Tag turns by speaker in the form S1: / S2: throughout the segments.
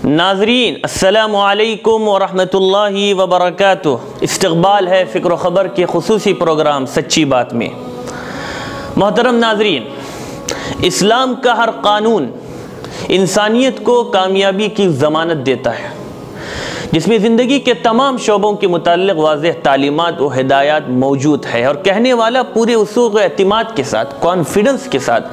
S1: ناظرین السلام علیکم ورحمۃ اللہ وبرکاتہ۔ استقبال ہے فکر و خبر کے خصوصی پروگرام سچی بات میں۔ محترم ناظرین، اسلام کا ہر قانون انسانیت کو کامیابی کی ضمانت دیتا ہے، جس میں زندگی کے تمام شعبوں کے متعلق واضح تعلیمات و ہدایات موجود ہے، اور کہنے والا پورے وثوق و اعتماد کے ساتھ، کانفیڈنس کے ساتھ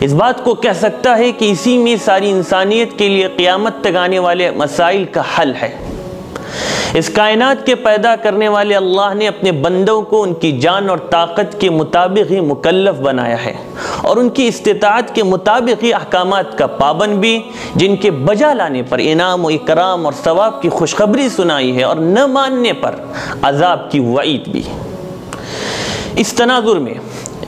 S1: اس بات کو کہہ سکتا ہے کہ اسی میں ساری انسانیت کے لیے قیامت تک آنے والے مسائل کا حل ہے۔ اس کائنات کے پیدا کرنے والے اللہ نے اپنے بندوں کو ان کی جان اور طاقت کے مطابق ہی مکلف بنایا ہے، اور ان کی استطاعت کے مطابق ہی احکامات کا پابند بھی، جن کے بجا لانے پر انعام و اکرام اور ثواب کی خوشخبری سنائی ہے، اور نہ ماننے پر عذاب کی وعید بھی۔ اس تناظر میں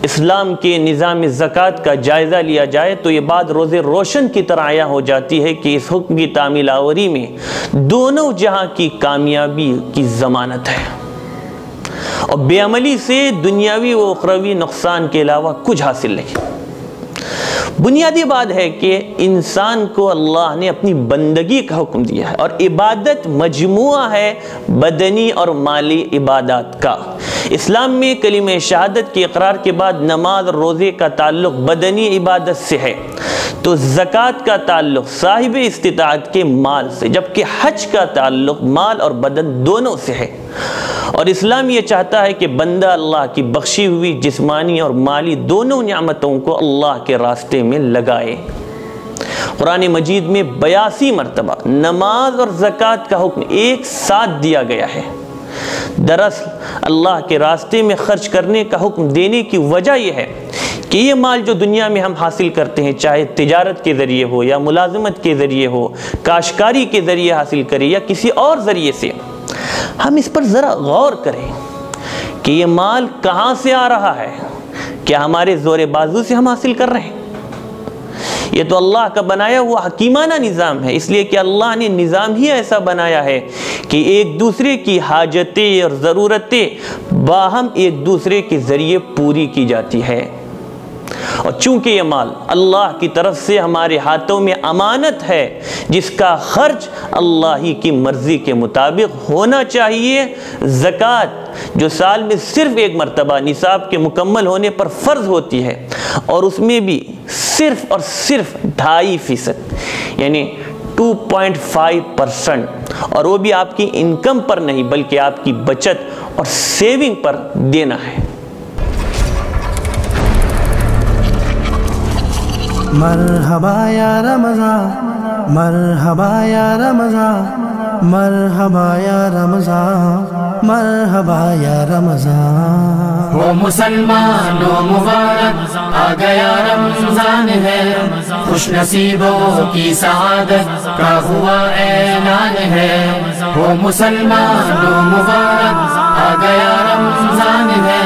S1: اسلام کے نظام زکوٰۃ کا جائزہ لیا جائے تو یہ بات روز روشن کی طرح عیاں ہو جاتی ہے کہ اس حکم کی تعمیل آوری میں دونوں جہاں کی کامیابی کی ضمانت ہے، اور بے عملی سے دنیاوی و اخروی نقصان کے علاوہ کچھ حاصل نہیں۔ بنیادی بات ہے کہ انسان کو اللہ نے اپنی بندگی کا حکم دیا ہے، اور عبادت مجموعہ ہے بدنی اور مالی عبادات کا۔ اسلام میں کلمہ شہادت کے اقرار کے بعد نماز اور روزے کا تعلق بدنی عبادت سے ہے، تو زکوٰۃ کا تعلق صاحب استطاعت کے مال سے، جبکہ حج کا تعلق مال اور بدن دونوں سے ہے۔ اور اسلام یہ چاہتا ہے کہ بندہ اللہ کی بخشی ہوئی جسمانی اور مالی دونوں نعمتوں کو اللہ کے راستے میں لگائے۔ قرآن مجید میں 82 مرتبہ نماز اور زکوٰۃ کا حکم ایک ساتھ دیا گیا ہے۔ دراصل اللہ کے راستے میں خرچ کرنے کا حکم دینے کی وجہ یہ ہے کہ یہ مال جو دنیا میں ہم حاصل کرتے ہیں، چاہے تجارت کے ذریعے ہو یا ملازمت کے ذریعے ہو، کاشتکاری کے ذریعے حاصل کریں یا کسی اور ذریعے سے، ہم اس پر ذرا غور کریں کہ یہ مال کہاں سے آ رہا ہے۔ کیا ہمارے زور بازو سے ہم حاصل کر رہے ہیں؟ یہ تو اللہ کا بنایا ہوا حکیمانہ نظام ہے، اس لیے کہ اللہ نے نظام ہی ایسا بنایا ہے کہ ایک دوسرے کی حاجتیں اور ضرورتیں باہم ایک دوسرے کے ذریعے پوری کی جاتی ہے۔ اور چونکہ یہ مال اللہ کی طرف سے ہمارے ہاتھوں میں امانت ہے، جس کا خرچ اللہ ہی کی مرضی کے مطابق ہونا چاہیے، زکوٰۃ جو سال میں صرف ایک مرتبہ نصاب کے مکمل ہونے پر فرض ہوتی ہے، اور اس میں بھی صرف اور صرف 2.5%، یعنی 2.5%، اور وہ بھی آپ کی انکم پر نہیں بلکہ آپ کی بچت اور سیونگ پر دینا ہے۔
S2: مرحبا یا رمضان، مرحبا یا رمضان، مرحبا یا رمضان، مرحبا یا رمضان۔
S3: ہو مسلمانوں مبارک، آ گیا رمضان ہے، خوش نصیبوں کی سعادت کا ہوا اعلان ہے۔ ہو مسلمانوں مبارک، آ گیا رمضان ہے،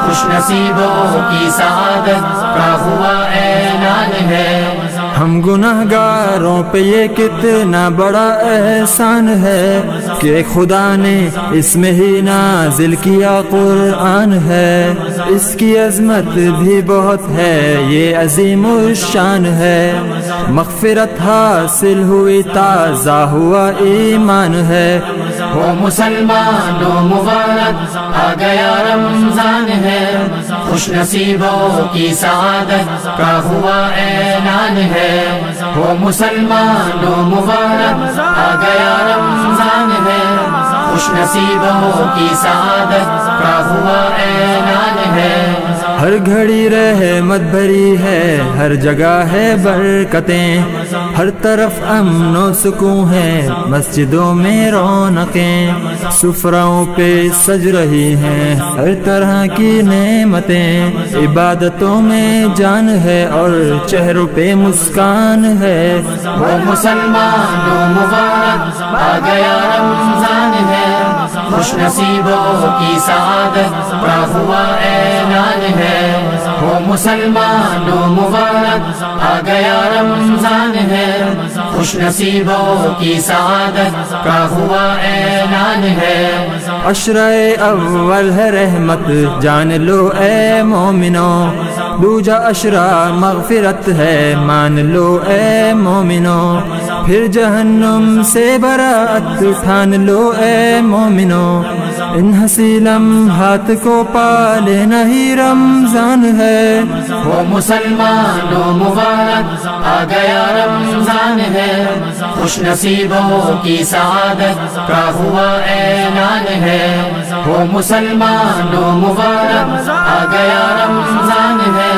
S3: خوش نصیبوں کی سعادت کا ہوا اعلان ہے۔
S2: ہم گناہگاروں پہ یہ کتنا بڑا احسان ہے کہ خدا نے اس میں ہی نازل کیا قرآن ہے۔ اس کی عظمت بھی بہت ہے، یہ عظیم الشان ہے۔ مغفرت حاصل ہوئی، تازہ ہوا ایمان ہے۔
S3: ہو مسلمانوں مبارک، آ گیا رمضان ہے، خوش نصیبوں کی سعادت کا ہوا اعلان ہے۔ ہو مسلمانوں مبارک، آ گیا رمضان ہے، خوش نصیبوں کی سعادت کا ہوا اعلان ہے۔
S2: ہر گھڑی رحمت بھری ہے، ہر جگہ ہے برکتیں، ہر طرف امن و سکون ہے، مسجدوں میں رونقیں، سفراؤں پہ سج رہی ہیں ہر طرح کی نعمتیں، عبادتوں میں جان ہے اور چہروں پہ مسکان ہے۔
S3: وہ مسلمانوں مبارک، آ گیا رمضان ہے، خوش نصیبوں کی سعادت کا ہوا اعلان ہے۔ وہ مسلمانوں مبارک، آ گیا رمضان ہے خوش نصیبوں کی سعادت کا ہوا اعلان ہے
S2: عشرہ اول ہے رحمت جان لو اے مومنو دوجا عشرہ مغفرت ہے مان لو اے مومنو پھر جہنم سے براعت ٹھان لو اے مومنو ان حسین لمحات کو پالے نہیں رمضان ہے
S3: وہ مسلمانوں مبارک آ گیا رمضان ہے خوش نصیبوں کی سعادت کا ہوا اعلان ہے وہ مسلمانوں مبارک آ گیا رمضان ہے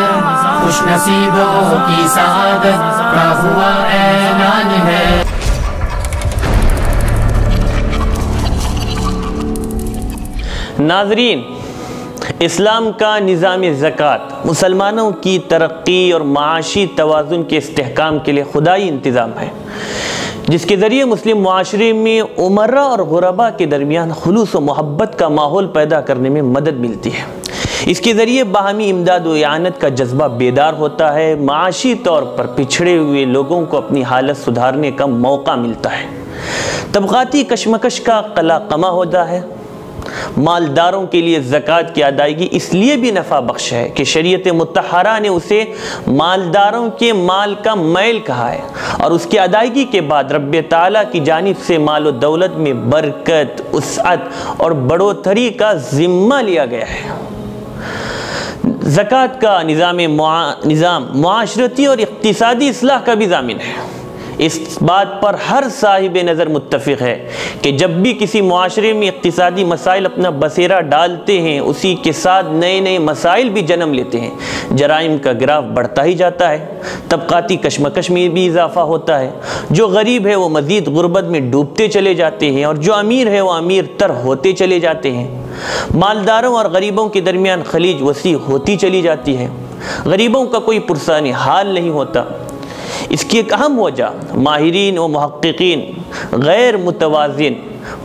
S3: خوش نصیبوں کی سعادت کا ہوا اعلان ہے
S1: ناظرین، اسلام کا نظام زکوٰۃ مسلمانوں کی ترقی اور معاشی توازن کے استحکام کے لیے خدائی انتظام ہے، جس کے ذریعے مسلم معاشرے میں امراء اور غرباء کے درمیان خلوص و محبت کا ماحول پیدا کرنے میں مدد ملتی ہے۔ اس کے ذریعے باہمی امداد و اعانت کا جذبہ بیدار ہوتا ہے، معاشی طور پر پچھڑے ہوئے لوگوں کو اپنی حالت سدھارنے کا موقع ملتا ہے، طبقاتی کشمکش کا قلقمہ ہوتا ہے۔ مالداروں کے لیے زکوٰۃ کی ادائیگی اس لیے بھی نفع بخش ہے کہ شریعت مطہرہ نے اسے مالداروں کے مال کا میل کہا ہے، اور اس کی ادائیگی کے بعد رب تعالیٰ کی جانب سے مال و دولت میں برکت، وسعت اور بڑھوتری کا ذمہ لیا گیا ہے۔ زکوٰۃ کا نظام معاشرتی اور اقتصادی اصلاح کا بھی ضامن ہے۔ اس بات پر ہر صاحب نظر متفق ہے کہ جب بھی کسی معاشرے میں اقتصادی مسائل اپنا بسیرا ڈالتے ہیں، اسی کے ساتھ نئے نئے مسائل بھی جنم لیتے ہیں۔ جرائم کا گراف بڑھتا ہی جاتا ہے، طبقاتی کشمکش میں بھی اضافہ ہوتا ہے، جو غریب ہے وہ مزید غربت میں ڈوبتے چلے جاتے ہیں، اور جو امیر ہے وہ امیر تر ہوتے چلے جاتے ہیں۔ مالداروں اور غریبوں کے درمیان خلیج وسیع ہوتی چلی جاتی ہے، غریبوں کا کوئی پرسان حال نہیں ہوتا۔ اس کی ایک اہم وجہ ماہرین و محققین غیر متوازن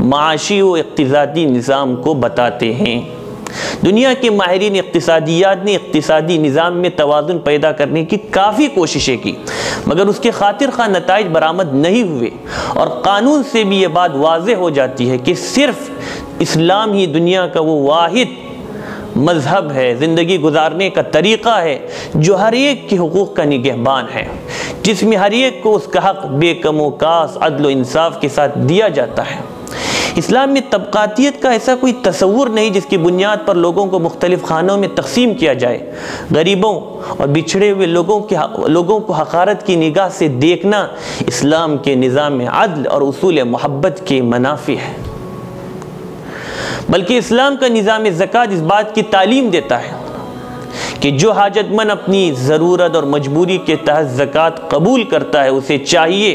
S1: معاشی و اقتصادی نظام کو بتاتے ہیں۔ دنیا کے ماہرین اقتصادیات نے اقتصادی نظام میں توازن پیدا کرنے کی کافی کوششیں کی، مگر اس کے خاطر خواہ نتائج برآمد نہیں ہوئے، اور قانون سے بھی یہ بات واضح ہو جاتی ہے کہ صرف اسلام ہی دنیا کا وہ واحد مذہب ہے، زندگی گزارنے کا طریقہ ہے جو ہر ایک کے حقوق کا نگہبان ہے، جس میں ہر ایک کو اس کا حق بے کم و کاس عدل و انصاف کے ساتھ دیا جاتا ہے۔ اسلام میں طبقاتیت کا ایسا کوئی تصور نہیں جس کی بنیاد پر لوگوں کو مختلف خانوں میں تقسیم کیا جائے۔ غریبوں اور بچھڑے ہوئے لوگوں کو حقارت کی نگاہ سے دیکھنا اسلام کے نظام عدل اور اصول محبت کے منافی ہے۔ بلکہ اسلام کا نظام زکوٰۃ اس بات کی تعلیم دیتا ہے کہ جو حاجت مند اپنی ضرورت اور مجبوری کے تحت زکوٰۃ قبول کرتا ہے، اسے چاہیے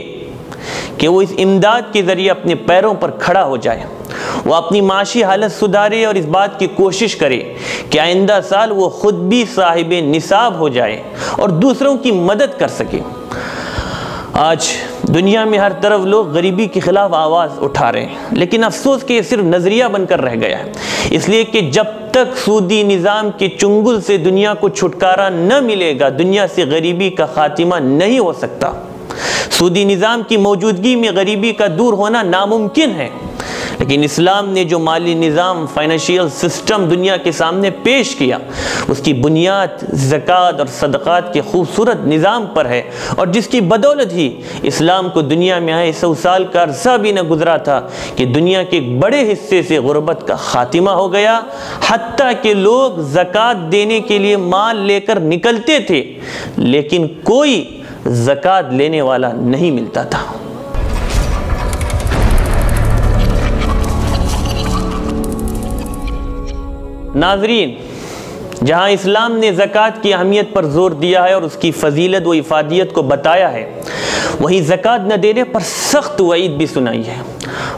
S1: کہ وہ اس امداد کے ذریعے اپنے پیروں پر کھڑا ہو جائے، وہ اپنی معاشی حالت سدھارے اور اس بات کی کوشش کرے کہ آئندہ سال وہ خود بھی صاحب نصاب ہو جائے اور دوسروں کی مدد کر سکے۔ آج دنیا میں ہر طرف لوگ غریبی کے خلاف آواز اٹھا رہے ہیں، لیکن افسوس کہ یہ صرف نظریہ بن کر رہ گیا ہے، اس لیے کہ جب تک سودی نظام کے چنگل سے دنیا کو چھٹکارا نہ ملے گا، دنیا سے غریبی کا خاتمہ نہیں ہو سکتا۔ سودی نظام کی موجودگی میں غریبی کا دور ہونا ناممکن ہے، لیکن اسلام نے جو مالی نظام، فائنینشیل سسٹم دنیا کے سامنے پیش کیا، اس کی بنیاد زکوٰۃ اور صدقات کے خوبصورت نظام پر ہے، اور جس کی بدولت ہی اسلام کو دنیا میں آئے 100 سال کا عرصہ بھی نہ گزرا تھا کہ دنیا کے ایک بڑے حصے سے غربت کا خاتمہ ہو گیا، حتیٰ کہ لوگ زکوٰۃ دینے کے لیے مال لے کر نکلتے تھے، لیکن کوئی زکوٰۃ لینے والا نہیں ملتا تھا۔ ناظرین، جہاں اسلام نے زکوٰۃ کی اہمیت پر زور دیا ہے اور اس کی فضیلت و افادیت کو بتایا ہے، وہیں زکوٰۃ نہ دینے پر سخت وعید بھی سنائی ہے۔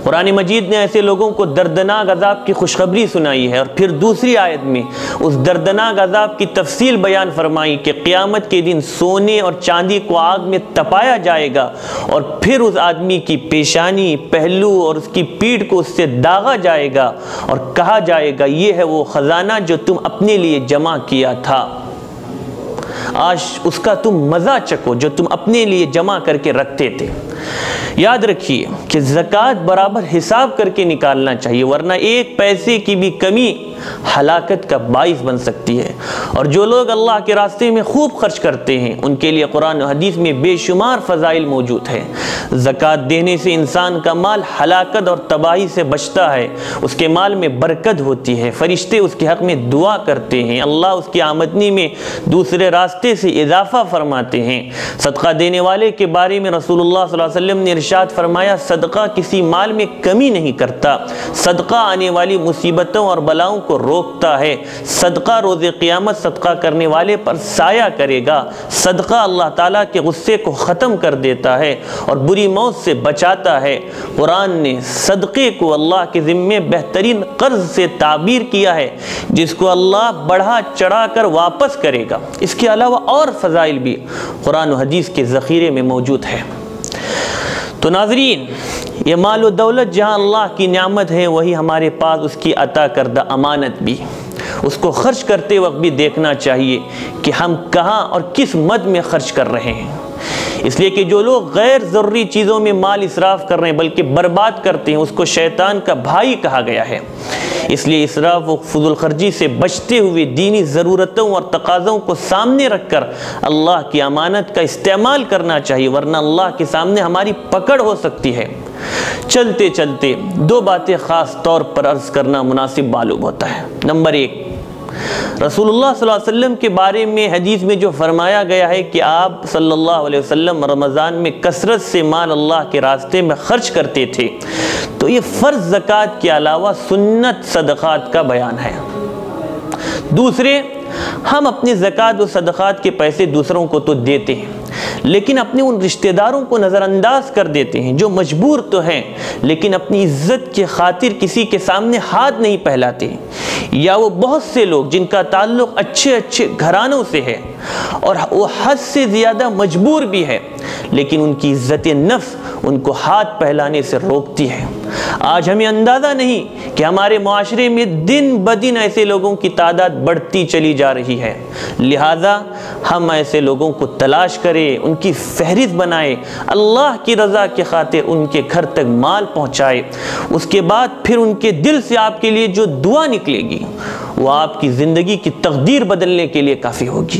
S1: قرآن مجید نے ایسے لوگوں کو دردناک عذاب کی خوشخبری سنائی ہے، اور پھر دوسری آیت میں اس دردناک عذاب کی تفصیل بیان فرمائی کہ قیامت کے دن سونے اور چاندی کو آگ میں تپایا جائے گا، اور پھر اس آدمی کی پیشانی، پہلو اور اس کی پیٹھ کو اس سے داغا جائے گا، اور کہا جائے گا یہ ہے وہ خزانہ جو تم اپنے لیے جمع کیا تھا۔ آج اس کا تم مزہ چکھو جو تم اپنے لیے جمع کر کے رکھتے تھے۔ یاد رکھیے کہ زکوٰۃ برابر حساب کر کے نکالنا چاہیے، ورنہ ایک پیسے کی بھی کمی ہلاکت کا باعث بن سکتی ہے۔ اور جو لوگ اللہ کے راستے میں خوب خرچ کرتے ہیں ان کے لیے قرآن و حدیث میں بے شمار فضائل موجود ہے۔ زکوٰۃ دینے سے انسان کا مال ہلاکت اور تباہی سے بچتا ہے، اس کے مال میں برکت ہوتی ہے، فرشتے اس کے حق میں دعا کرتے ہیں، اللہ اس کی آمدنی میں دوسرے راستے سے اضافہ فرماتے ہیں۔ صدقہ دینے والے کے بارے میں رسول اللہ صلی اللہ علیہ وسلم نے ارشاد فرمایا، صدقہ کسی مال میں کمی نہیں کرتا، صدقہ آنے والی مصیبتوں اور بلاؤں کو روکتا ہے، صدقہ روز قیامت صدقہ کرنے والے پر سایہ کرے گا، صدقہ اللہ تعالیٰ کے غصے کو ختم کر دیتا ہے اور بری موت سے بچاتا ہے۔ قرآن نے صدقے کو اللہ کے ذمے بہترین قرض سے تعبیر کیا ہے جس کو اللہ بڑھا چڑھا کر واپس کرے گا۔ اس کے علاوہ اور فضائل بھی قرآن و حدیث کے ذخیرے میں موجود ہے۔ تو ناظرین، یہ مال و دولت جہاں اللہ کی نعمت ہے وہی ہمارے پاس اس کی عطا کردہ امانت بھی، اس کو خرچ کرتے وقت بھی دیکھنا چاہیے کہ ہم کہاں اور کس مد میں خرچ کر رہے ہیں۔ اس لیے کہ جو لوگ غیر ضروری چیزوں میں مال اسراف کر رہے ہیں بلکہ برباد کرتے ہیں اس کو شیطان کا بھائی کہا گیا ہے۔ اس لیے اسراف و فضول خرچی سے بچتے ہوئے دینی ضرورتوں اور تقاضوں کو سامنے رکھ کر اللہ کی امانت کا استعمال کرنا چاہیے، ورنہ اللہ کے سامنے ہماری پکڑ ہو سکتی ہے۔ چلتے چلتے دو باتیں خاص طور پر عرض کرنا مناسب معلوم ہوتا ہے۔ نمبر 1، رسول اللہ صلی اللہ علیہ وسلم کے بارے میں حدیث میں جو فرمایا گیا ہے کہ آپ صلی اللہ علیہ وسلم رمضان میں کثرت سے مال اللہ کے راستے میں خرچ کرتے تھے، تو یہ فرض زکوٰۃ کے علاوہ سنت صدقات کا بیان ہے۔ دوسرے، ہم اپنے زکوٰۃ و صدقات کے پیسے دوسروں کو تو دیتے ہیں لیکن اپنے ان رشتہ داروں کو نظر انداز کر دیتے ہیں جو مجبور تو ہیں لیکن اپنی عزت کے خاطر کسی کے سامنے ہاتھ نہیں پھیلاتے، یا وہ بہت سے لوگ جن کا تعلق اچھے گھرانوں سے ہے اور وہ حد سے زیادہ مجبور بھی ہے لیکن ان کی عزت نفس ان کو ہاتھ پھیلانے سے روکتی ہے۔ آج ہمیں اندازہ نہیں کہ ہمارے معاشرے میں دن بدن ایسے لوگوں کی تعداد بڑھتی چلی جا رہی ہے، لہٰذا ہم ایسے لوگوں کو تلاش کریں، ان کی فہرست بنائیں، اللہ کی رضا کے خاطر ان کے گھر تک مال پہنچائے، اس کے بعد پھر ان کے دل سے آپ کے لیے جو دعا نکلے گی وہ آپ کی زندگی کی تقدیر بدلنے کے لیے کافی ہوگی۔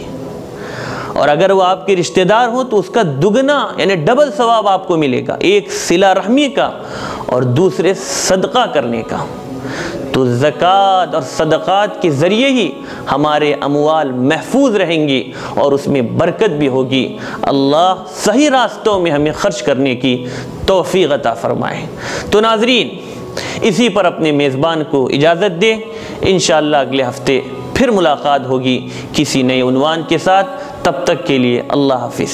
S1: اور اگر وہ آپ کے رشتہ دار ہوں تو اس کا دگنا یعنی ڈبل ثواب آپ کو ملے گا، ایک صلہ رحمی کا اور دوسرے صدقہ کرنے کا۔ تو زکوٰۃ اور صدقات کے ذریعے ہی ہمارے اموال محفوظ رہیں گی اور اس میں برکت بھی ہوگی۔ اللہ صحیح راستوں میں ہمیں خرچ کرنے کی توفیق عطا فرمائے۔ تو ناظرین، اسی پر اپنے میزبان کو اجازت دیں، انشاءاللہ اگلے ہفتے پھر ملاقات ہوگی کسی نئے عنوان کے ساتھ۔ تب تک کے لیے اللہ حافظ۔